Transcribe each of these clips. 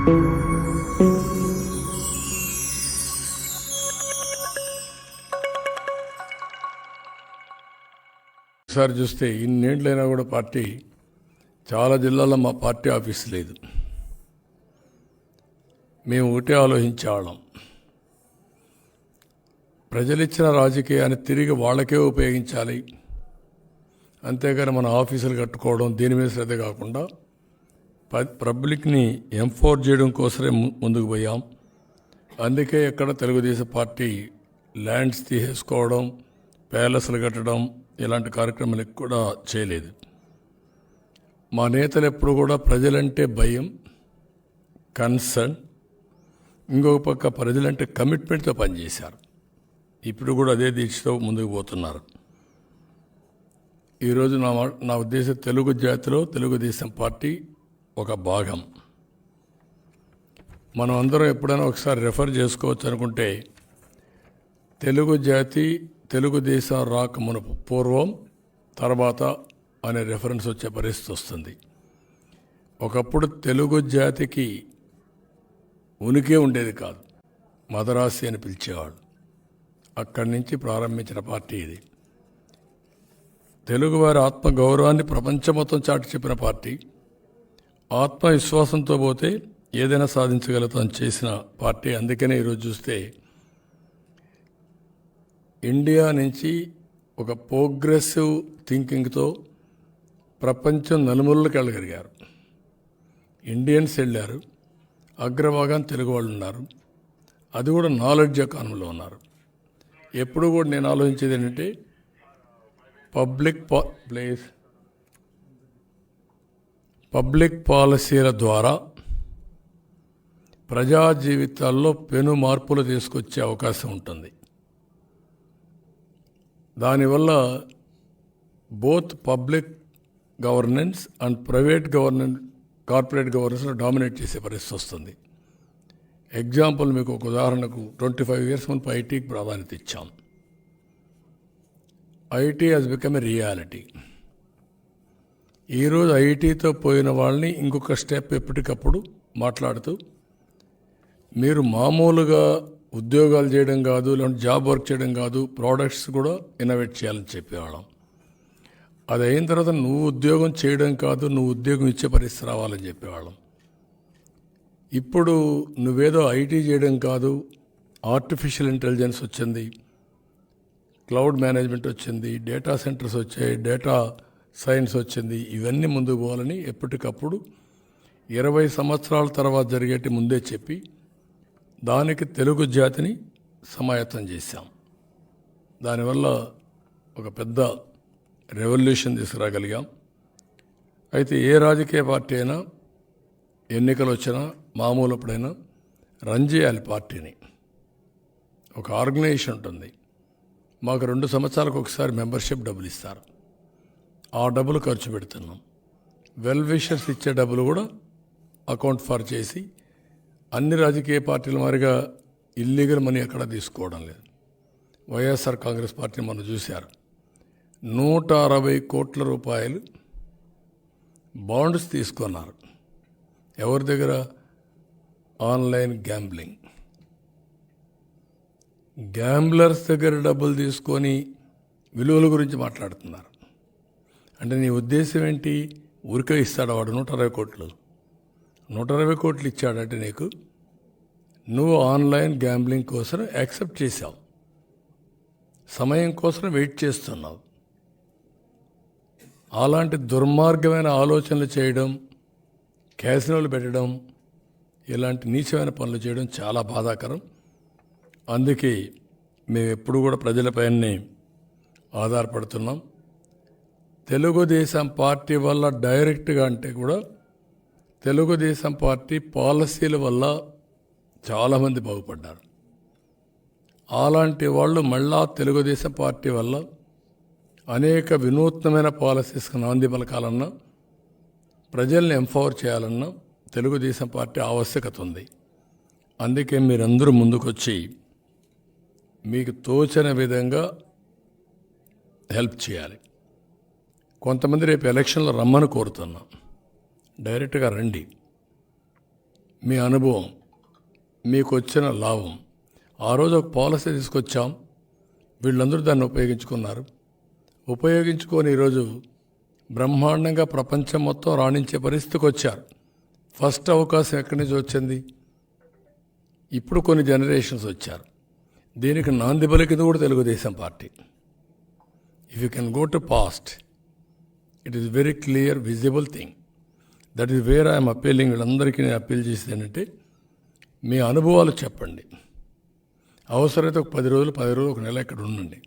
ఒకసారి చూస్తే ఇన్నేళ్ళైనా కూడా పార్టీ చాలా జిల్లాల్లో మా పార్టీ ఆఫీస్ లేదు. మేము ఒకటే ఆలోచించేవాళ్ళం, ప్రజలిచ్చిన రాజకీయాన్ని తిరిగి వాళ్ళకే ఉపయోగించాలి, అంతేగాని మన ఆఫీసులు కట్టుకోవడం దీని మీద శ్రద్ధ కాకుండా పబ్లిక్ని ఎంఫోర్స్ చేయడం కోసమే ముందుకు పోయాం. అందుకే ఎక్కడ తెలుగుదేశం పార్టీ ల్యాండ్స్ తీసేసుకోవడం, ప్యాలెస్లు కట్టడం ఇలాంటి కార్యక్రమాలు కూడా చేయలేదు. మా నేతలు ఎప్పుడు కూడా ప్రజలంటే భయం, కన్సర్న్, ఇంకొక పక్క ప్రజలంటే కమిట్మెంట్తో పనిచేశారు. ఇప్పుడు కూడా అదే దీక్షతో ముందుకు పోతున్నారు. ఈరోజు నా ఉద్దేశం తెలుగు జాతిలో తెలుగుదేశం పార్టీ ఒక భాగం. మనం అందరం ఎప్పుడైనా ఒకసారి రెఫర్ చేసుకోవచ్చు అనుకుంటే, తెలుగు జాతి తెలుగుదేశం రాకమునుపు పూర్వం తర్వాత అనే రెఫరెన్స్ వచ్చే పరిస్థితి వస్తుంది. ఒకప్పుడు తెలుగు జాతికి ఉనికే ఉండేది కాదు, మదరాసి అని పిలిచేవాళ్ళు. అక్కడి నుంచి ప్రారంభించిన పార్టీ ఇది. తెలుగువారి ఆత్మగౌరవాన్ని ప్రపంచం మొత్తం చాటి చెప్పిన పార్టీ. ఆత్మవిశ్వాసంతో పోతే ఏదైనా సాధించగలుగుతాం చేసిన పార్టీ. అందుకనే ఈరోజు చూస్తే ఇండియా నుంచి ఒక ప్రోగ్రెసివ్ థింకింగ్తో ప్రపంచం నలుమూలలకు వెళ్ళగలిగారు. ఇండియన్స్ వెళ్ళారు, అగ్రభాగం తెలుగు వాళ్ళు ఉన్నారు, అది కూడా నాలెడ్జ్ ఎకానమీలో ఉన్నారు. ఎప్పుడు కూడా నేను ఆలోచించేది ఏంటంటే, పబ్లిక్ పాలసీల ద్వారా ప్రజా జీవితాల్లో పెను మార్పులు తీసుకొచ్చే అవకాశం ఉంటుంది. దానివల్ల both public governance and private governance, corporate గవర్నెన్స్లో డామినేట్ చేసే పరిస్థితి వస్తుంది. ఎగ్జాంపుల్ మీకు ఒక ఉదాహరణకు 25 years ముందు ఐటీకి ప్రాధాన్యత ఇచ్చాం. IT has become a reality. ఈరోజు ఐటీతో పోయిన వాళ్ళని ఇంకొక స్టెప్ ఎప్పటికప్పుడు మాట్లాడుతూ, మీరు మామూలుగా ఉద్యోగాలు చేయడం కాదు, లేదంటే జాబ్ వర్క్ చేయడం కాదు, ప్రోడక్ట్స్ కూడా ఇన్నోవేట్ చేయాలని చెప్పేవాళ్ళం. అది అయిన తర్వాత నువ్వు ఉద్యోగం చేయడం కాదు, నువ్వు ఉద్యోగం ఇచ్చే పరిస్థితి రావాలని చెప్పేవాళ్ళం. ఇప్పుడు నువ్వేదో ఐటీ చేయడం కాదు, ఆర్టిఫిషియల్ ఇంటెలిజెన్స్ వచ్చింది, క్లౌడ్ మేనేజ్మెంట్ వచ్చింది, డేటా సెంటర్స్ వచ్చాయి, డేటా సైన్స్ వచ్చింది. ఇవన్నీ ముందుకు పోవాలని ఎప్పటికప్పుడు 20 సంవత్సరాల తర్వాత జరిగేటి ముందే చెప్పి దానికి తెలుగు జాతిని సమాయత్తం చేశాం. దానివల్ల ఒక పెద్ద రెవల్యూషన్ తీసుకురాగలిగాం. అయితే ఏ రాజకీయ పార్టీ అయినా ఎన్నికలు వచ్చినా మామూలుప్పుడైనా రన్ చేయాలి పార్టీని. ఒక ఆర్గనైజేషన్ ఉంటుంది. మాకు 2 సంవత్సరాలకు ఒకసారి మెంబర్షిప్ డబ్బులు ఇస్తారు. ఆ డబ్బులు ఖర్చు పెడుతున్నాం. వెల్ విషర్స్ ఇచ్చే డబ్బులు కూడా అకౌంట్ ఫర్ చేసి, అన్ని రాజకీయ పార్టీల మాదిరిగా ఇల్లీగల్ మనీ ఎక్కడ తీసుకోవడం లేదు. వైఎస్ఆర్ కాంగ్రెస్ పార్టీని మనం చూశారు. 160 కోట్ల రూపాయలు బాండ్స్ తీసుకున్నారు. ఎవరి దగ్గర? ఆన్లైన్ గ్యాంబ్లర్స్ దగ్గర డబ్బులు తీసుకొని విలువల గురించి మాట్లాడుతున్నారు. అంటే నీ ఉద్దేశం ఏంటి? ఊరికే ఇస్తాడు వాడు 160 కోట్లు. 160 కోట్లు ఇచ్చాడంటే నీకు, నువ్వు ఆన్లైన్ గ్యాంబ్లింగ్ కోసం యాక్సెప్ట్ చేశావు, సమయం కోసం వెయిట్ చేస్తున్నావు. అలాంటి దుర్మార్గమైన ఆలోచనలు చేయడం, క్యాసినోలు పెట్టడం, ఇలాంటి నీచమైన పనులు చేయడం చాలా బాధాకరం. అందుకే మేము ఎప్పుడు కూడా ప్రజలపైనే ఆధారపడుతున్నాం. తెలుగుదేశం పార్టీ వల్ల డైరెక్ట్గా అంటే కూడా తెలుగుదేశం పార్టీ పాలసీల వల్ల చాలామంది బాగుపడ్డారు. అలాంటి వాళ్ళు మళ్ళా తెలుగుదేశం పార్టీ వల్ల అనేక వినూత్నమైన పాలసీస్కి నాంది పలకాలన్నా, ప్రజల్ని ఎంపవర్ చేయాలన్నా తెలుగుదేశం పార్టీ ఆవశ్యకత ఉంది. అందుకే మీరందరూ ముందుకొచ్చి మీకు తోచిన విధంగా హెల్ప్ చేయాలి. కొంతమంది రేపు ఎలక్షన్లో రమ్మని కోరుతున్నాం. డైరెక్ట్గా రండి. మీ అనుభవం, మీకు వచ్చిన లాభం. ఆ రోజు ఒక పాలసీ తీసుకొచ్చాం, వీళ్ళందరూ దాన్ని ఉపయోగించుకున్నారు. ఉపయోగించుకొని ఈరోజు బ్రహ్మాండంగా ప్రపంచం మొత్తం రాణించే పరిస్థితికి వచ్చారు. ఫస్ట్ అవకాశం ఎక్కడి నుంచి వచ్చింది? ఇప్పుడు కొన్ని జనరేషన్స్ వచ్చారు. దీనికి నాంది పలికింది కూడా Telugu Desam party. If you can go to past, it is very clear visible thing. That is where I'm appealing. వీళ్ళందరికీ నేను అప్పీల్ చేసేది ఏంటంటే, మీ అనుభవాలు చెప్పండి. అవసరమైతే ఒక 10 రోజులు, ఒక నెల ఇక్కడ ఉండండి.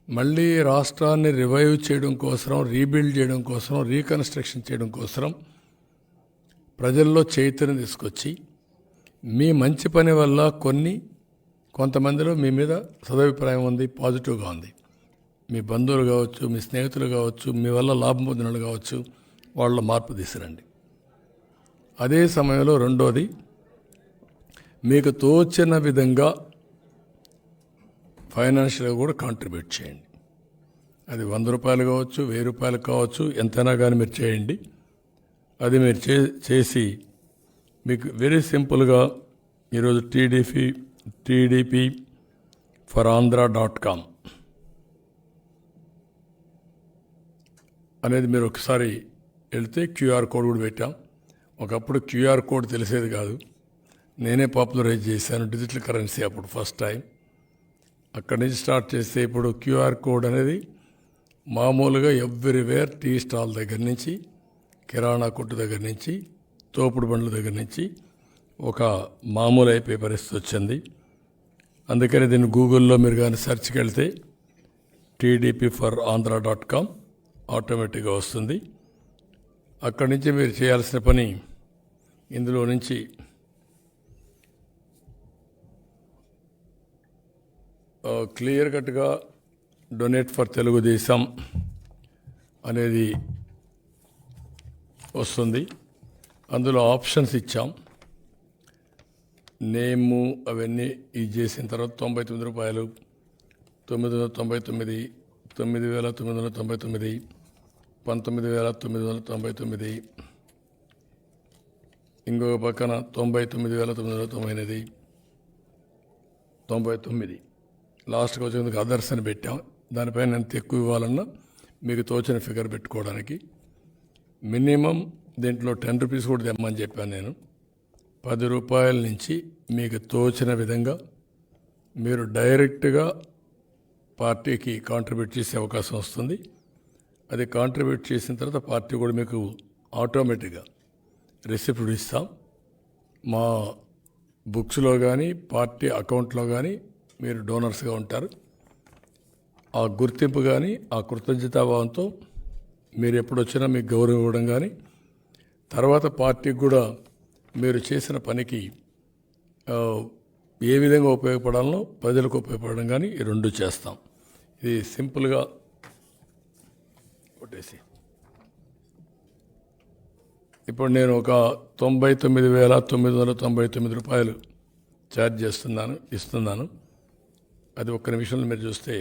మళ్ళీ రాష్ట్రాన్ని రివైవ్ చేయడం కోసం, రీబిల్డ్ చేయడం కోసం, రీకన్స్ట్రక్షన్ చేయడం కోసం ప్రజల్లో చైతన్యం తీసుకొచ్చి, మీ మంచి పని వల్ల కొంతమందిలో మీ మీద సదభిప్రాయం ఉంది, పాజిటివ్గా ఉంది. మీ బంధువులు కావచ్చు, మీ స్నేహితులు కావచ్చు, మీ వల్ల లాభం పొందిన వాళ్ళు కావచ్చు, వాళ్ళ మార్పు తీసుకురండి. అదే సమయంలో రెండోది, మీకు తోచిన విధంగా ఫైనాన్షియల్గా కూడా కాంట్రిబ్యూట్ చేయండి. అది 100 రూపాయలు కావచ్చు, 1000 రూపాయలు కావచ్చు, ఎంతైనా కానీ మీరు చేయండి. అది మీరు చేసి మీకు వెరీ సింపుల్గా ఈరోజు టీడీపీ ఫర్ ఆంధ్ర.com అనేది మీరు ఒకసారి వెళ్తే క్యూఆర్ కోడ్ కూడా పెట్టాం. ఒకప్పుడు క్యూఆర్ కోడ్ తెలిసేది కాదు, నేనే పాపులరైజ్ చేశాను డిజిటల్ కరెన్సీ అప్పుడు ఫస్ట్ టైం. అక్కడి నుంచి స్టార్ట్ చేస్తే ఇప్పుడు క్యూఆర్ కోడ్ అనేది మామూలుగా ఎవ్రీవేర్, టీ స్టాల్ దగ్గర నుంచి, కిరాణా కొట్టు దగ్గర నుంచి, తోపుడు బండ్ల దగ్గర నుంచి ఒక మామూలు అయిపోయే పరిస్థితి వచ్చింది. అందుకని దీన్ని గూగుల్లో మీరు కానీ సెర్చ్కి వెళ్తే టీడీపీ ఫర్ ఆంధ్ర.com ఆటోమేటిక్గా వస్తుంది. అక్కడి నుంచి మీరు చేయాల్సిన పని, ఇందులో నుంచి క్లియర్ కట్గా డొనేట్ ఫర్ తెలుగుదేశం అనేది వస్తుంది. అందులో ఆప్షన్స్ ఇచ్చాం. నేము అవన్నీ ఇది చేసిన తర్వాత 99 రూపాయలు, 999, 9999, 19,999, ఇంకొక పక్కన 99,999, 99 లాస్ట్కి వచ్చేందుకు అదర్స్ అని పెట్టాం. దానిపైన ఎంత ఎక్కువ ఇవ్వాలన్నా మీకు తోచిన ఫిగర్ పెట్టుకోవడానికి మినిమం దీంట్లో 10 రూపీస్ కూడా తెమ్మని చెప్పాను నేను. 10 రూపాయల నుంచి మీకు తోచిన విధంగా మీరు డైరెక్ట్గా పార్టీకి కాంట్రిబ్యూట్ చేసే అవకాశం వస్తుంది. అది కాంట్రిబ్యూట్ చేసిన తర్వాత పార్టీ కూడా మీకు ఆటోమేటిక్గా రిసిప్ట్ ఇస్తాం. మా బుక్స్లో కానీ పార్టీ అకౌంట్లో కానీ మీరు డోనర్స్గా ఉంటారు. ఆ గుర్తింపు కానీ ఆ కృతజ్ఞతాభావంతో మీరు ఎప్పుడు వచ్చినా మీకు గౌరవం ఇవ్వడం కానీ, తర్వాత పార్టీకి కూడా మీరు చేసిన పనికి ఏ విధంగా ఉపయోగపడాలనో ప్రజలకు ఉపయోగపడడం కానీ ఈ రెండు చేస్తాం. ఇది సింపుల్గా కొట్టేసి ఇప్పుడు నేను ఒక 99,999 రూపాయలు ఛార్జ్ ఇస్తున్నాను. అది ఒక్క నిమిషంలో మీరు చూస్తే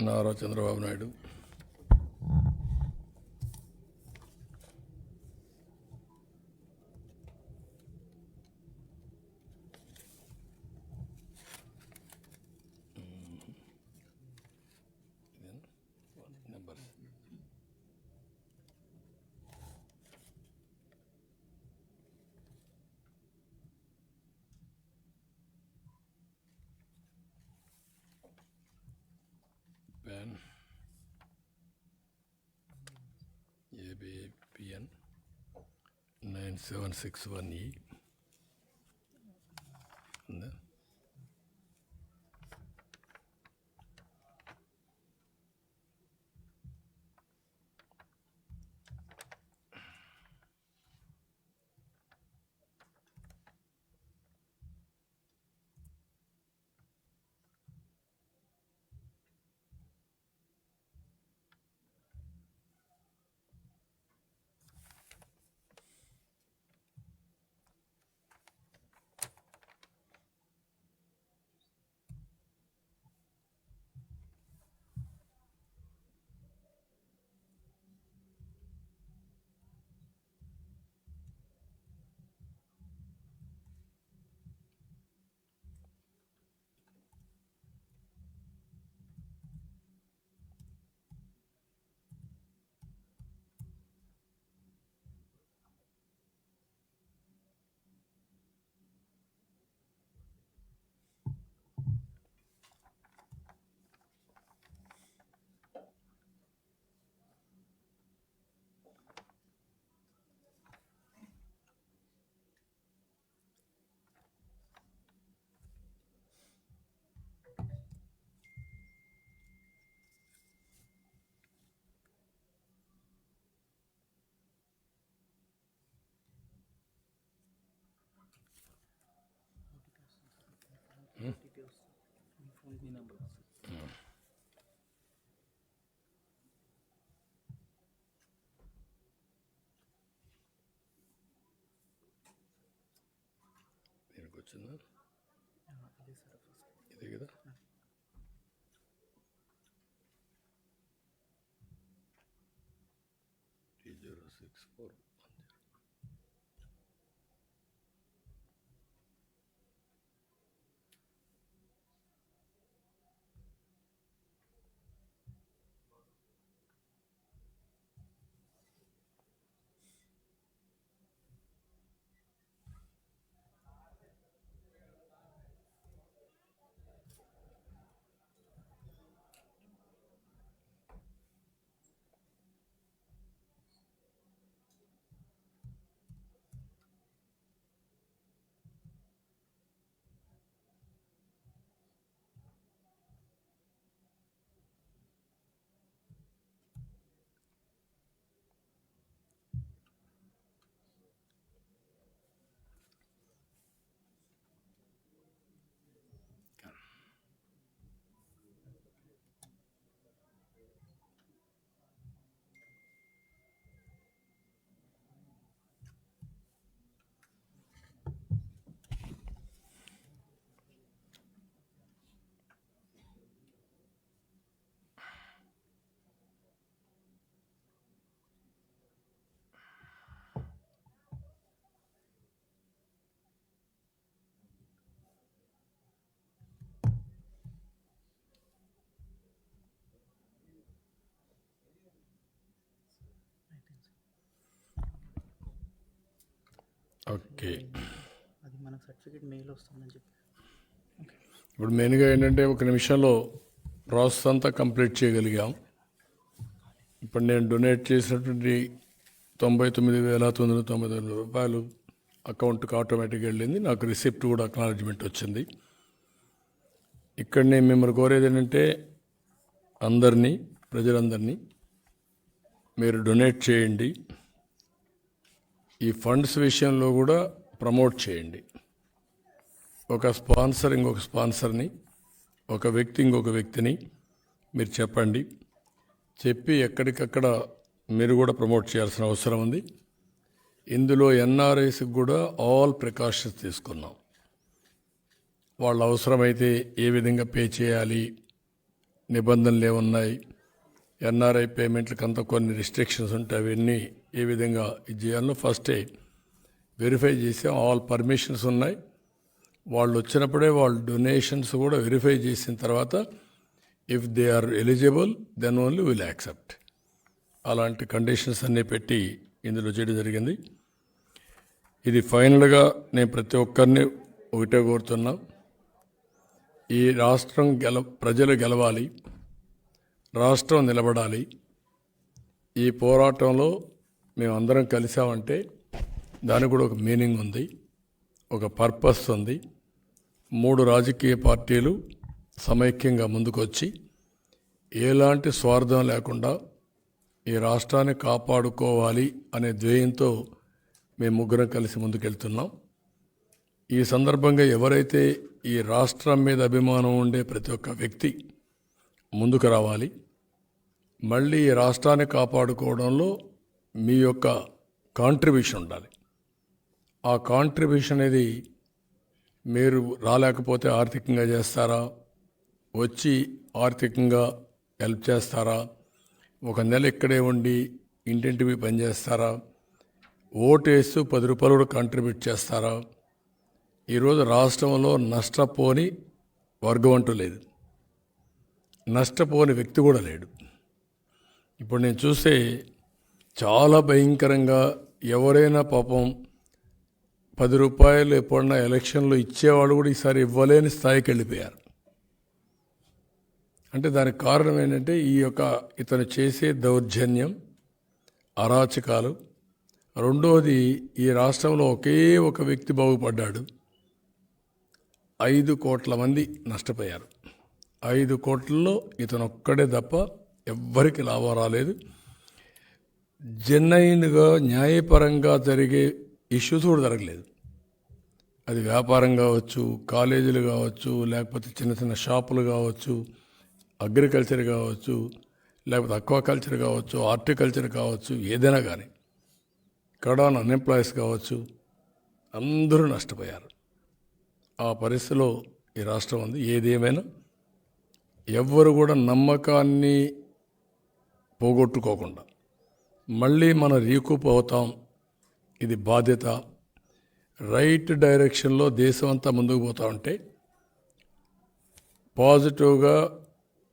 Nara Chandrababu Naidu PAN ABPN 9761E దీనికి వచ్చిందా ఇదే కదా. ఓకే, అది మనకు సర్టిఫికేట్ మెయిల్ వస్తుందని చెప్పి ఇప్పుడు మెయిన్గా ఏంటంటే ఒక నిమిషంలో ప్రాసెస్ అంతా కంప్లీట్ చేయగలిగాం. ఇప్పుడు నేను డొనేట్ చేసినటువంటి 99,999 రూపాయలు అకౌంట్కి ఆటోమేటిక్గా వెళ్ళింది. నాకు రిసిప్ట్ కూడా అక్నాలజ్మెంట్ వచ్చింది. ఇక్కడ నేను మిమ్మల్ని కోరేది ఏంటంటే అందరినీ, ప్రజలందరినీ మీరు డొనేట్ చేయండి. ఈ ఫండ్స్ విషయంలో కూడా ప్రమోట్ చేయండి. ఒక స్పాన్సర్ ఇంకొక స్పాన్సర్ని, ఒక వ్యక్తి ఇంకొక వ్యక్తిని మీరు చెప్పండి. చెప్పి ఎక్కడికక్కడ మీరు కూడా ప్రమోట్ చేయాల్సిన అవసరం ఉంది. ఇందులో ఎన్ఆర్ఐస్కి కూడా ఆల్ ప్రికాషన్స్ తీసుకున్నాం. వాళ్ళ అవసరమైతే ఏ విధంగా పే చేయాలి, నిబంధనలు ఏమున్నాయి, ఎన్ఆర్ఐ పేమెంట్లకు అంతా కొన్ని రిస్ట్రిక్షన్స్ ఉంటాయి, అవన్నీ ఏ విధంగా ఇది చేయాలో ఫస్టే వెరిఫై చేసాం. ఆల్ పర్మిషన్స్ ఉన్నాయి. వాళ్ళు వచ్చినప్పుడే వాళ్ళ డొనేషన్స్ కూడా వెరిఫై చేసిన తర్వాత if they are eligible then only will accept. అలాంటి కండిషన్స్ అన్నీ పెట్టి ఇందులో చేయడం జరిగింది. ఇది ఫైనల్గా నేను ప్రతి ఒక్కరిని ఒకటే కోరుతున్నా, ఈ రాష్ట్రం ప్రజలు గెలవాలి, రాష్ట్రం నిలబడాలి. ఈ పోరాటంలో మేమందరం కలిసామంటే దానికి కూడా ఒక మీనింగ్ ఉంది, ఒక పర్పస్ ఉంది. 3 రాజకీయ పార్టీలు సమైక్యంగా ముందుకొచ్చి ఎలాంటి స్వార్థం లేకుండా ఈ రాష్ట్రాన్ని కాపాడుకోవాలి అనే ధ్యేయంతో మేము ముగ్గురం కలిసి ముందుకెళ్తున్నాం. ఈ సందర్భంగా ఎవరైతే ఈ రాష్ట్రం మీద అభిమానం ఉండే ప్రతి ఒక్క వ్యక్తి ముందుకు రావాలి. మళ్ళీ ఈ రాష్ట్రాన్ని కాపాడుకోవడంలో మీ యొక్క కాంట్రిబ్యూషన్ ఉండాలి. ఆ కాంట్రిబ్యూషన్ అనేది మీరు రాలేకపోతే ఆర్థికంగా చేస్తారా, వచ్చి ఆర్థికంగా హెల్ప్ చేస్తారా, ఒక నెల ఇక్కడే ఉండి ఇంటింటివి పనిచేస్తారా, ఓటేస్తూ 10 రూపాయలు కూడా కాంట్రిబ్యూట్ చేస్తారా? ఈరోజు రాష్ట్రంలో నష్టపోని వర్గం అంటూ లేదు, నష్టపోని వ్యక్తి కూడా లేడు. ఇప్పుడు నేను చూస్తే చాలా భయంకరంగా ఎవరైనా పాపం 10 రూపాయలు ఎప్పుడన్నా ఎలక్షన్లో ఇచ్చేవాడు కూడా ఈసారి ఇవ్వలేని స్థాయికి వెళ్ళిపోయారు. అంటే దానికి కారణం ఏంటంటే ఇతను చేసే దౌర్జన్యం, అరాచకాలు. రెండోది, ఈ రాష్ట్రంలో ఒకే ఒక వ్యక్తి బాగుపడ్డాడు, 5 కోట్ల మంది నష్టపోయారు. 5 కోట్లలో ఇతను ఒక్కడే తప్ప ఎవ్వరికి లాభం రాలేదు. జెన్యున్గా న్యాయపరంగా జరిగే ఇష్యూస్ కూడా జరగలేదు. అది వ్యాపారం కావచ్చు, కాలేజీలు కావచ్చు, లేకపోతే చిన్న చిన్న షాపులు కావచ్చు, అగ్రికల్చర్ కావచ్చు, లేకపోతే అక్వాకల్చర్ కావచ్చు, హార్టికల్చర్ కావచ్చు, ఏదైనా కానీ కడాన్ అన్ఎంప్లాయీస్ కావచ్చు, అందరూ నష్టపోయారు. ఆ పరిస్థితిలో ఈ రాష్ట్రం ఉంది. ఏదేమైనా ఎవ్వరు కూడా నమ్మకాన్ని పోగొట్టుకోకుండా మళ్ళీ మనం రీకూప్ అవుతాం. ఇది బాధ్యత. రైట్ డైరెక్షన్లో దేశం అంతా ముందుకు పోతా ఉంటే పాజిటివ్గా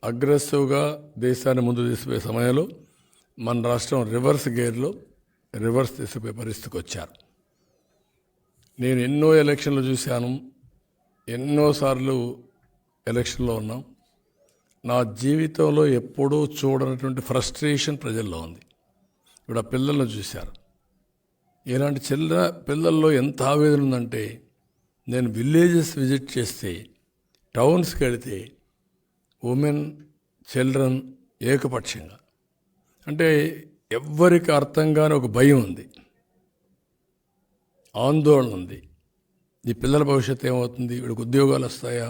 అగ్రెసివ్గా దేశాన్ని ముందు తీసుకుపోయే సమయంలో మన రాష్ట్రం రివర్స్ గేర్లో రివర్స్ తీసుకుపోయే పరిస్థితికి వచ్చారు. నేను ఎన్నో ఎలక్షన్లు చూశాను, ఎన్నోసార్లు ఎలక్షన్లో ఉన్నాం. నా జీవితంలో ఎప్పుడూ చూడనటువంటి ఫ్రస్ట్రేషన్ ప్రజల్లో ఉంది. ఇప్పుడు ఆ పిల్లలను చూశారు. ఇలాంటి పిల్లల్లో ఎంత ఆవేదన ఉందంటే, నేను విలేజెస్ విజిట్ చేస్తే, టౌన్స్కి వెళితే ఉమెన్ చిల్డ్రన్ ఏకపక్షంగా, అంటే ఎవ్వరికి అర్థం కాని ఒక భయం ఉంది, ఆందోళన ఉంది. ఈ పిల్లల భవిష్యత్తు ఏమవుతుంది, వీడికి ఉద్యోగాలు వస్తాయా,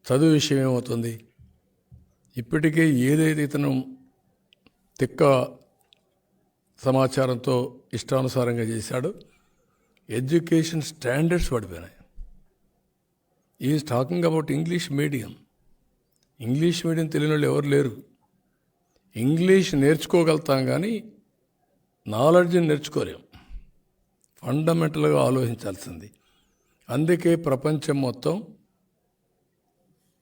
చదువు విషయం ఏమవుతుంది. ఇప్పటికే ఏదైతే ఇతను తిక్క సమాచారంతో ఇష్టానుసారంగా చేశాడో ఎడ్యుకేషన్ స్టాండర్డ్స్ పడిపోయినాయి. Is talking about English medium. English medium తెలియని వాళ్ళు ఎవరు లేరు. ఇంగ్లీష్ నేర్చుకోగలుగుతాం కానీ నాలెడ్జ్ని నేర్చుకోలేం. ఫండమెంటల్గా ఆలోచించాల్సింది. అందుకే ప్రపంచం మొత్తం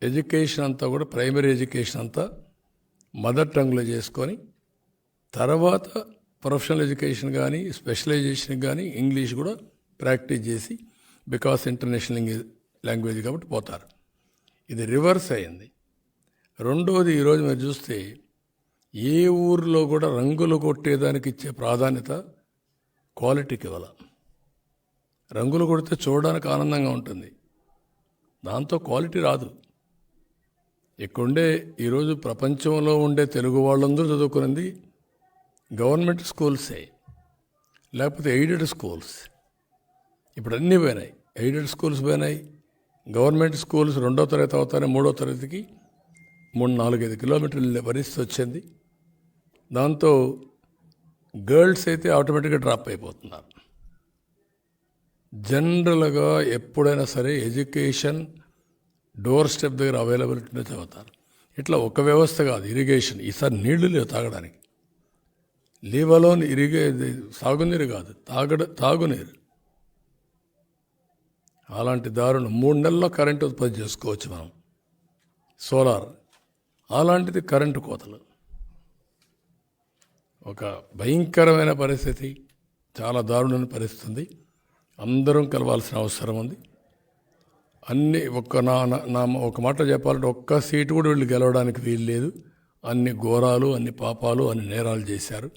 ఎడ్యుకేషన్ అంతా కూడా ప్రైమరీ ఎడ్యుకేషన్ అంతా మదర్ టంగ్లో చేసుకొని తర్వాత ప్రొఫెషనల్ ఎడ్యుకేషన్ కానీ స్పెషలైజేషన్ కానీ ఇంగ్లీష్ కూడా ప్రాక్టీస్ చేసి, బికాస్ ఇంటర్నేషనల్ లాంగ్వేజ్ కాబట్టి పోతారు. ఇది రివర్స్ అయింది. రెండోది, ఈరోజు మీరు చూస్తే ఏ ఊరిలో కూడా రంగులు కొట్టేదానికి ఇచ్చే ప్రాధాన్యత క్వాలిటీకి ఇవ్వాల. రంగులు కొడితే చూడడానికి ఆనందంగా ఉంటుంది, దాంతో క్వాలిటీ రాదు. ఇక్కడుండే ఈరోజు ప్రపంచంలో ఉండే తెలుగు వాళ్ళందరూ చదువుకున్నది గవర్నమెంట్ స్కూల్సే, లేకపోతే ఎయిడెడ్ స్కూల్స్. ఇప్పుడు అన్నీ పోయినాయి. ఎయిడెడ్ స్కూల్స్ పోయినాయి. గవర్నమెంట్ స్కూల్స్ 2వ తరగతి అవుతానే 3వ తరగతికి 3-4-5 కిలోమీటర్లు పరిస్థితి వచ్చింది. దాంతో గర్ల్స్ అయితే ఆటోమేటిక్గా డ్రాప్ అయిపోతున్నారు. జనరల్గా ఎప్పుడైనా సరే ఎడ్యుకేషన్ డోర్ స్టెప్ దగ్గర అవైలబిలిటీనే చదువుతారు. ఇట్లా ఒక వ్యవస్థ కాదు. ఇరిగేషన్, ఈసారి నీళ్లు లేవు తాగడానికి. లీవ్ అలోన్ సాగునీరు కాదు, తాగునీరు. అలాంటి దారుణం. 3 నెలల్లో కరెంటు ఉత్పత్తి చేసుకోవచ్చు మనం, సోలార్. అలాంటిది కరెంటు కోతలు. ఒక భయంకరమైన పరిస్థితి, చాలా దారుణమైన పరిస్థితి ఉంది. అందరం కలవాల్సిన అవసరం ఉంది. అన్ని ఒక మాట చెప్పాలంటే ఒక్క సీటు కూడా వీళ్ళు గెలవడానికి వీలు లేదు. అన్ని ఘోరాలు, అన్ని పాపాలు, అన్ని నేరాలు చేశారు.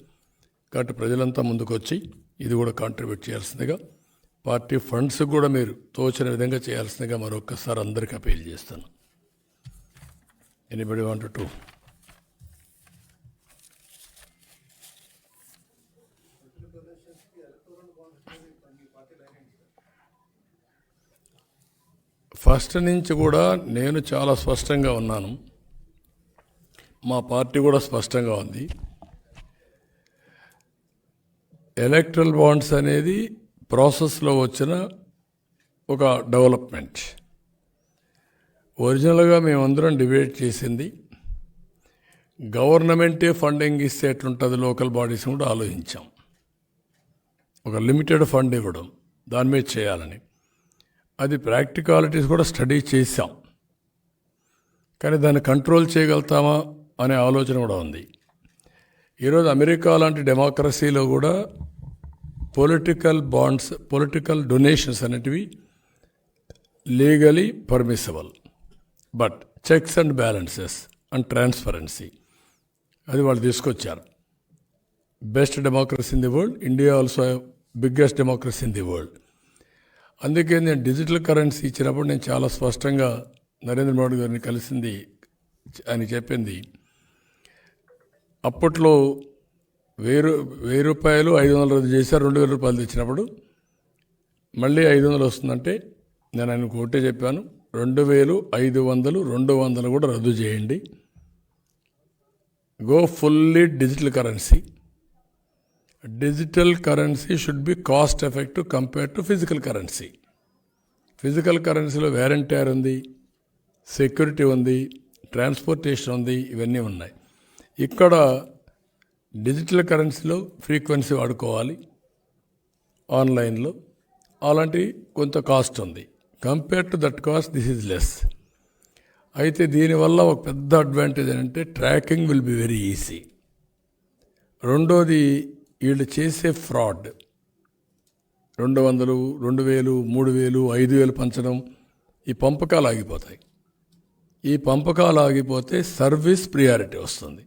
కాబట్టి ప్రజలంతా ముందుకొచ్చి ఇది కూడా కాంట్రిబ్యూట్ చేయాల్సిందిగా, పార్టీ ఫండ్స్ కూడా మీరు తోచిన విధంగా చేయాల్సిందిగా మరొక్కసారి అందరికీ అపీల్ చేస్తాను. Anybody want to? ఫస్ట్ నుంచి కూడా నేను చాలా స్పష్టంగా ఉన్నాను, మా పార్టీ కూడా స్పష్టంగా ఉంది. ఎలక్ట్రల్ బాండ్స్ అనేది ప్రాసెస్లో వచ్చిన ఒక డెవలప్మెంట్. ఒరిజినల్గా మేమందరం డిబేట్ చేసింది గవర్నమెంటే ఫండింగ్ ఇస్తే ఎట్లుంటుంది, లోకల్ బాడీస్ కూడా ఆలోచించాం. ఒక లిమిటెడ్ ఫండ్ ఇవ్వడం, దాని మీద చేయాలని. అది ప్రాక్టికాలిటీస్ కూడా స్టడీ చేశాం. కానీ దాన్ని కంట్రోల్ చేయగలుగుతామా అనే ఆలోచన కూడా ఉంది. ఈరోజు అమెరికా లాంటి డెమోక్రసీలో కూడా పొలిటికల్ బాండ్స్, పొలిటికల్ డొనేషన్స్ అనేటివి legally permissible, but checks and balances and transparency అది వాళ్ళు తీసుకొచ్చారు. Best democracy in the world, India also biggest democracy in the world. అందుకే నేను డిజిటల్ కరెన్సీ ఇచ్చినప్పుడు నేను చాలా స్పష్టంగా నరేంద్ర మోడీ గారిని కలిసింది, ఆయన చెప్పింది అప్పట్లో 1000 రూపాయలు 500 రద్దు చేశారు. 2000 రూపాయలు తెచ్చినప్పుడు మళ్ళీ 500 వస్తుందంటే నేను ఆయనకు ఒకటే చెప్పాను, 2500, 200 కూడా రద్దు చేయండి. Go fully digital currency. Digital currency should be cost effective compare to physical currency. Physical కరెన్సీలో వ్యారంటీర్ ఉంది, సెక్యూరిటీ ఉంది, ట్రాన్స్పోర్టేషన్ ఉంది, ఇవన్నీ ఉన్నాయి. ఇక్కడ డిజిటల్ కరెన్సీలో ఫ్రీక్వెన్సీ వాడుకోవాలి, ఆన్లైన్లో అలాంటి కొంత కాస్ట్ ఉంది. Compare to that cost this is less. అయితే దీనివల్ల ఒక పెద్ద అడ్వాంటేజ్ ఏంటంటే tracking will be very easy. రెండోది, వీళ్ళు చేసే ఫ్రాడ్ 200, 2000, 3000, 5000 పంచడం, ఈ పంపకాలు ఆగిపోతాయి. ఈ పంపకాలు ఆగిపోతే సర్వీస్ ప్రియారిటీ వస్తుంది,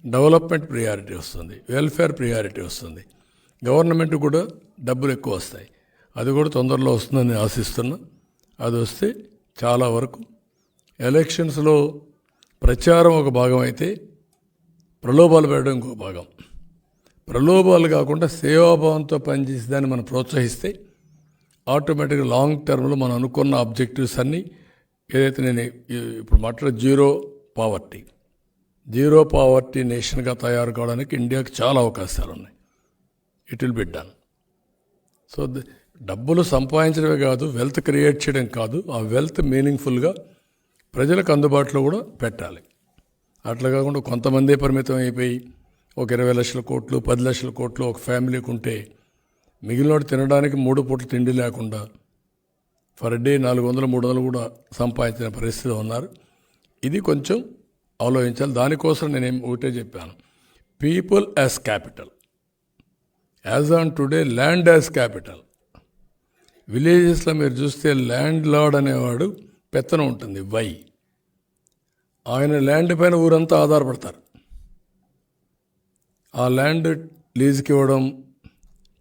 డెవలప్మెంట్ ప్రియారిటీ వస్తుంది, వెల్ఫేర్ ప్రియారిటీ వస్తుంది, గవర్నమెంట్ కూడా డబ్బులు ఎక్కువ వస్తాయి. అది కూడా తొందరలో వస్తుందని ఆశిస్తున్నా. అది వస్తే చాలా వరకు ఎలక్షన్స్లో ప్రచారం ఒక భాగం అయితే ప్రలోభాలు పెట్టడం ఇంకొక భాగం. ప్రలోభాలు కాకుండా సేవాభావంతో పనిచేసే దాన్ని మనం ప్రోత్సహిస్తే ఆటోమేటిక్గా లాంగ్ టర్మ్లో మనం అనుకున్న ఆబ్జెక్టివ్స్ అన్నీ, ఏదైతే నేను ఇప్పుడు మాట్లాడే జీరో పావర్టీ నేషన్గా తయారు కావడానికి ఇండియాకి చాలా అవకాశాలు ఉన్నాయి. It will be done. So డబ్బులు సంపాదించడమే కాదు, వెల్త్ క్రియేట్ చేయడం కాదు, ఆ వెల్త్ మీనింగ్ఫుల్గా ప్రజలకు అందుబాటులో కూడా పెట్టాలి. అట్లా కాకుండా కొంతమందే పరిమితం అయిపోయి ఒక 20 లక్షల కోట్లు, 10 లక్షల కోట్లు ఒక ఫ్యామిలీకి ఉంటే మిగిలినోడు తినడానికి 3 పూటలు తిండి లేకుండా ఫర్ డే 400, 300 కూడా సంపాదించిన పరిస్థితిలో ఉన్నారు. ఇది కొంచెం ఆలోచించాలి. దానికోసం నేనేం ఒకటే చెప్పాను, people as capital. As on today land as capital. విలేజెస్లో మీరు చూస్తే ల్యాండ్ లార్డ్ అనేవాడు పెత్తనం ఉంటుంది, ఆయన ల్యాండ్ పైన ఊరంతా ఆధారపడతారు. ఆ ల్యాండ్ లీజుకి ఇవ్వడం,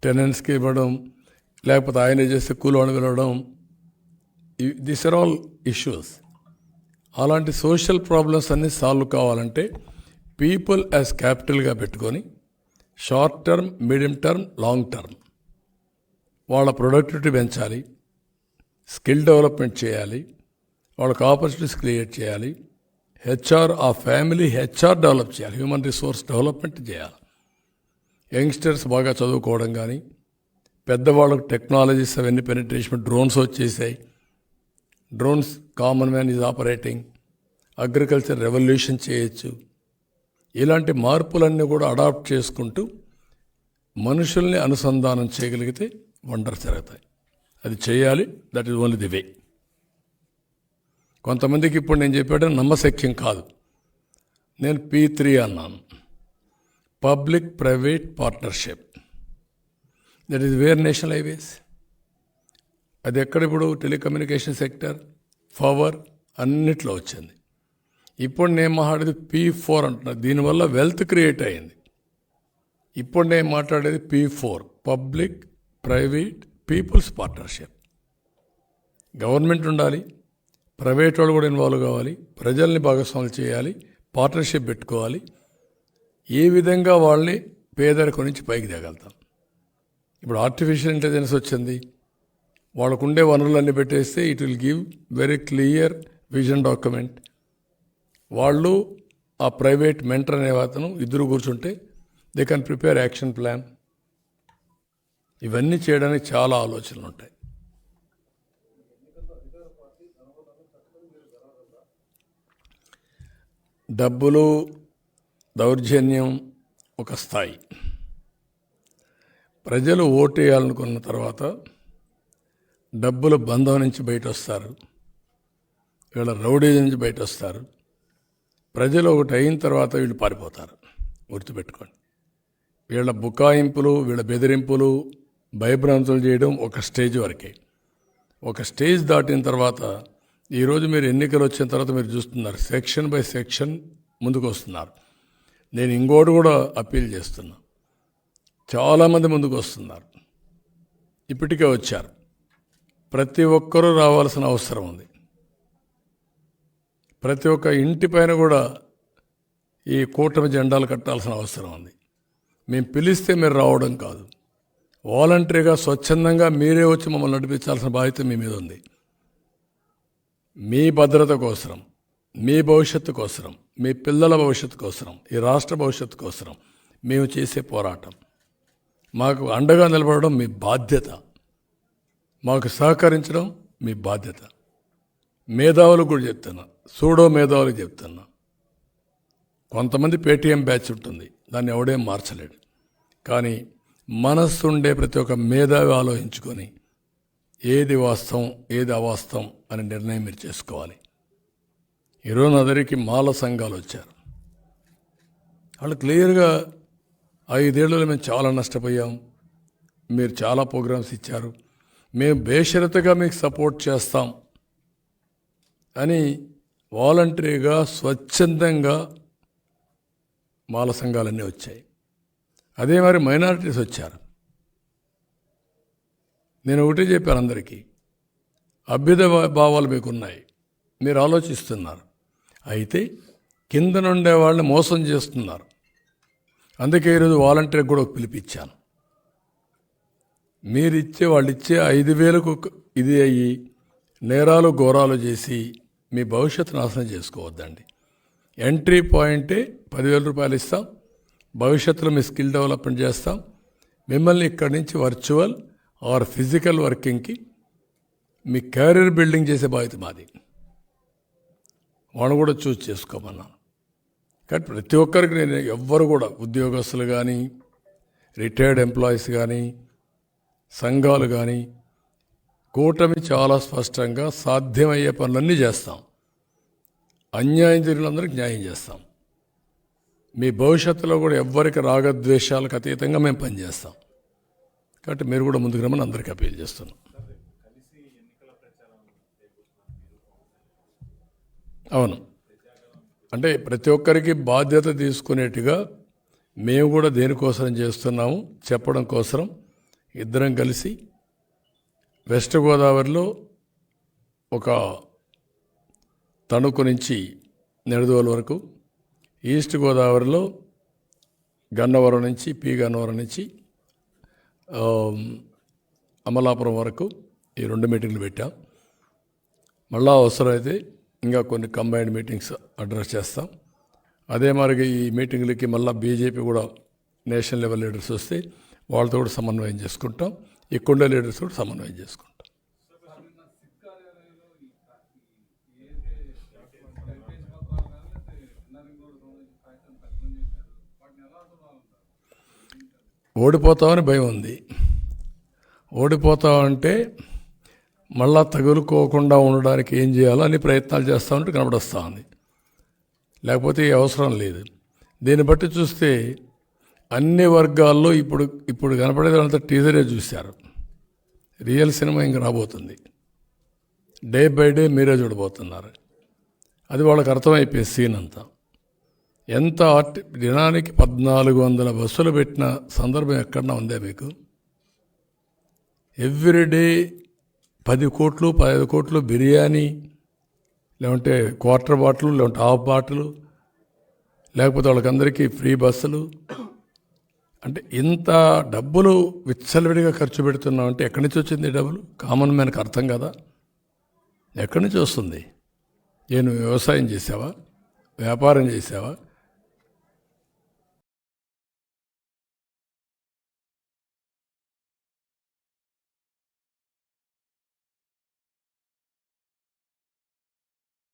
టెనెంట్స్కి ఇవ్వడం, లేకపోతే ఆయన చేస్తే కూలోని వెళ్ళడం, దిస్ ఆర్ ఆల్ ఇష్యూస్. అలాంటి సోషల్ ప్రాబ్లమ్స్ అన్నీ సాల్వ్ కావాలంటే పీపుల్ యాజ్ క్యాపిటల్గా పెట్టుకొని short term, medium term, long term వాళ్ళ ప్రొడక్టివిటీ పెంచాలి, స్కిల్ డెవలప్మెంట్ చేయాలి, వాళ్ళకి ఆపర్చునిటీస్ క్రియేట్ చేయాలి, ఆ ఫ్యామిలీ హెచ్ఆర్ డెవలప్ చేయాలి, హ్యూమన్ రిసోర్స్ డెవలప్మెంట్ చేయాలి. యంగ్స్టర్స్ బాగా చదువుకోవడం కానీ, పెద్దవాళ్ళకు టెక్నాలజీస్ అవన్నీ పెనిట్రేషన్, డ్రోన్స్ వచ్చేసాయి, drones common man is operating, agriculture revolution చేయొచ్చు. ఇలాంటి మార్పులన్నీ కూడా అడాప్ట్ చేసుకుంటూ మనుషుల్ని అనుసంధానం చేయగలిగితే వండర్స్ జరుగుతాయి. అది చేయాలి. That is only the way. కొంతమందికి ఇప్పుడు నేను చెప్పాడు నమ్మశక్యం కాదు. నేను P3 అన్నాను, public private partnership. That is where national highways. అది ఎక్కడ ఇప్పుడు టెలికమ్యూనికేషన్ సెక్టర్, పవర్ అన్నిట్లో వచ్చింది. ఇప్పుడు నేను మాట్లాడేది P4 అంటున్నా. దీనివల్ల వెల్త్ క్రియేట్ అయ్యింది. ఇప్పుడు నేను మాట్లాడేది P4, public private peoples partnership. Government ఉండాలి, ప్రైవేట్ వాళ్ళు కూడా ఇన్వాల్వ్ కావాలి, ప్రజల్ని భాగస్వాములు చేయాలి, పార్ట్నర్షిప్ పెట్టుకోవాలి. ఏ విధంగా వాళ్ళని పేదరికం నుంచి పైకి తేగలుగుతాం. ఇప్పుడు ఆర్టిఫిషియల్ ఇంటెలిజెన్స్ వచ్చింది, వాళ్ళకుండే వనరులన్నీ పెట్టేస్తే it will give very clear vision document. వాళ్ళు ఆ ప్రైవేట్ మెంటర్ అనే అతను ఇద్దరు కూర్చుంటే they can prepare action plan. ఇవన్నీ చేయడానికి చాలా ఆలోచనలు ఉంటాయి. డబ్బులు, దౌర్జన్యం ఒక స్థాయి. ప్రజలు ఓటేయాలనుకున్న తర్వాత డబ్బుల బంధం నుంచి బయట వస్తారు, వీళ్ళ రౌడీజం నుంచి బయట వస్తారు. ప్రజలు ఒకటి అయిన తర్వాత వీళ్ళు పారిపోతారు. గుర్తుపెట్టుకోండి, వీళ్ళ బుకాయింపులు, వీళ్ళ బెదిరింపులు, భయభ్రాంతులు చేయడం ఒక స్టేజ్ వరకే. ఒక స్టేజ్ దాటిన తర్వాత, ఈరోజు మీరు ఎన్నికలు వచ్చిన తర్వాత మీరు చూస్తున్నారు, సెక్షన్ బై సెక్షన్ ముందుకు వస్తున్నారు. నేను ఇంకోటి కూడా అప్పీల్ చేస్తున్నా, చాలామంది ముందుకు వస్తున్నారు, ఇప్పటికే వచ్చారు. ప్రతి ఒక్కరూ రావాల్సిన అవసరం ఉంది. ప్రతి ఒక్క ఇంటి పైన కూడా ఈ కూటమి జెండాలు కట్టాల్సిన అవసరం ఉంది. మేము పిలిస్తే మీరు రావడం కాదు, వాలంటరీగా స్వచ్ఛందంగా మీరే వచ్చి మమ్మల్ని నడిపించాల్సిన బాధ్యత మీ మీద ఉంది. మీ భద్రత కోసరం, మీ భవిష్యత్తు కోసరం, మీ పిల్లల భవిష్యత్తు కోసరం, ఈ రాష్ట్ర భవిష్యత్తు కోసరం మేము చేసే పోరాటం. మాకు అండగా నిలబడడం మీ బాధ్యత, మాకు సహకరించడం మీ బాధ్యత. మేధావులకు కూడా చెప్తున్నా, సూడో మేధావులకు చెప్తున్నా. కొంతమంది పేటీఎం బ్యాచ్ ఉంటుంది, దాన్ని ఎవడేం మార్చలేడు. కానీ మనస్సు ఉండే ప్రతి ఒక్క మేధావి ఆలోచించుకొని ఏది వాస్తవం ఏది అవాస్తవం అనే నిర్ణయం మీరు చేసుకోవాలి. ఈరోజు నా దగ్గరికి మాల సంఘాలు వచ్చారు. వాళ్ళు క్లియర్గా 5 ఏళ్లలో మేము చాలా నష్టపోయాం, మీరు చాలా ప్రోగ్రామ్స్ ఇచ్చారు, మేము బేషరతుగా మీకు సపోర్ట్ చేస్తాం అని వాలంటరీగా స్వచ్ఛందంగా మాల సంఘాలన్నీ వచ్చాయి. అదే మరి మైనారిటీస్ వచ్చారు. నేను ఒకటే చెప్పాను అందరికీ, అభ్యుదయ భావాలు మీకున్నాయి, మీరు ఆలోచిస్తున్నారు, అయితే కింద నుండే వాళ్ళని మోసం చేస్తున్నారు. అందుకే ఈరోజు వాలంటీర్కి కూడా ఒక పిలిపించాను. మీరిచ్చే వాళ్ళు ఇచ్చే 5,000కు ఇది అయ్యి నేరాలు ఘోరాలు చేసి మీ భవిష్యత్తు నాశనం చేసుకోవద్దండి. ఎంట్రీ పాయింటే 10,000 రూపాయలు ఇస్తాం, భవిష్యత్తులో మీ స్కిల్ డెవలప్మెంట్ చేస్తాం, మిమ్మల్ని ఇక్కడి నుంచి వర్చువల్ ఆర్ ఫిజికల్ వర్కింగ్కి మీ కెరీర్ బిల్డింగ్ చేసే బాధ్యత మాది. వాళ్ళు కూడా చూస్ చేసుకోమన్నాను. కాబట్టి ప్రతి ఒక్కరికి నేను ఎవ్వరు కూడా ఉద్యోగస్తులు కానీ, రిటైర్డ్ ఎంప్లాయీస్ కానీ, సంఘాలు కానీ, కూటమి చాలా స్పష్టంగా సాధ్యమయ్యే పనులన్నీ చేస్తాం. అన్యాయం జరిగినందరికీ న్యాయం చేస్తాం. మీ భవిష్యత్తులో కూడా ఎవ్వరికి రాగద్వేషాలకు అతీతంగా మేము పనిచేస్తాం. కాబట్టి మీరు కూడా ముందుకు రమ్మని అందరికీ అపీల్ చేస్తున్నాం. అవును, అంటే ప్రతి ఒక్కరికి బాధ్యత తీసుకునేట్టుగా మేము కూడా దేనికోసం చేస్తున్నాము చెప్పడం కోసం ఇద్దరం కలిసి వెస్ట్ గోదావరిలో ఒక తణుకు నుంచి నెడదోలు వరకు, ఈస్ట్ గోదావరిలో గన్నవరం నుంచి గన్నవరం నుంచి అమలాపురం వరకు ఈ 2 మీటింగ్లు పెట్టాం. మళ్ళా అవసరమైతే ఇంకా కొన్ని కంబైన్డ్ మీటింగ్స్ అడ్రస్ చేస్తాం. అదే మరి ఈ మీటింగ్లకి మళ్ళీ బీజేపీ కూడా నేషనల్ లెవెల్ లీడర్స్ వస్తే వాళ్ళతో కూడా సమన్వయం చేసుకుంటాం, ఇక్కడుండే లీడర్స్ కూడా సమన్వయం చేసుకుంటాం. ఓడిపోతామని భయం ఉంది. ఓడిపోతామంటే మళ్ళా తగులుకోకుండా ఉండడానికి ఏం చేయాలో అన్ని ప్రయత్నాలు చేస్తామంటే కనబడొస్తూ ఉంది. లేకపోతే అవసరం లేదు. దీన్ని బట్టి చూస్తే అన్ని వర్గాల్లో ఇప్పుడు కనపడేదంతా టీజరే చూశారు. రియల్ సినిమా ఇంక రాబోతుంది. డే బై డే మీరే చూడబోతున్నారు. అది వాళ్ళకి అర్థమైపోయే సీన్ అంతా. ఎంత దినానికి 1,400 బస్సులు పెట్టిన సందర్భం ఎక్కడన్నా ఉందే మీకు? ఎవ్రీడే 10 కోట్లు 15 కోట్లు బిర్యానీ, లేకుంటే క్వార్టర్ బాటిల్, లేకుంటే హాఫ్ బాటిల్, లేకపోతే వాళ్ళకందరికీ ఫ్రీ బస్సులు. అంటే ఇంత డబ్బులు విచ్చలవిడిగా ఖర్చు పెడుతున్నామంటే ఎక్కడి నుంచి వచ్చింది డబ్బులు? కామన్ మ్యాన్కి అర్థం కదా. ఎక్కడి నుంచి వస్తుంది? నేను వ్యవసాయం చేసావా, వ్యాపారం చేసావా,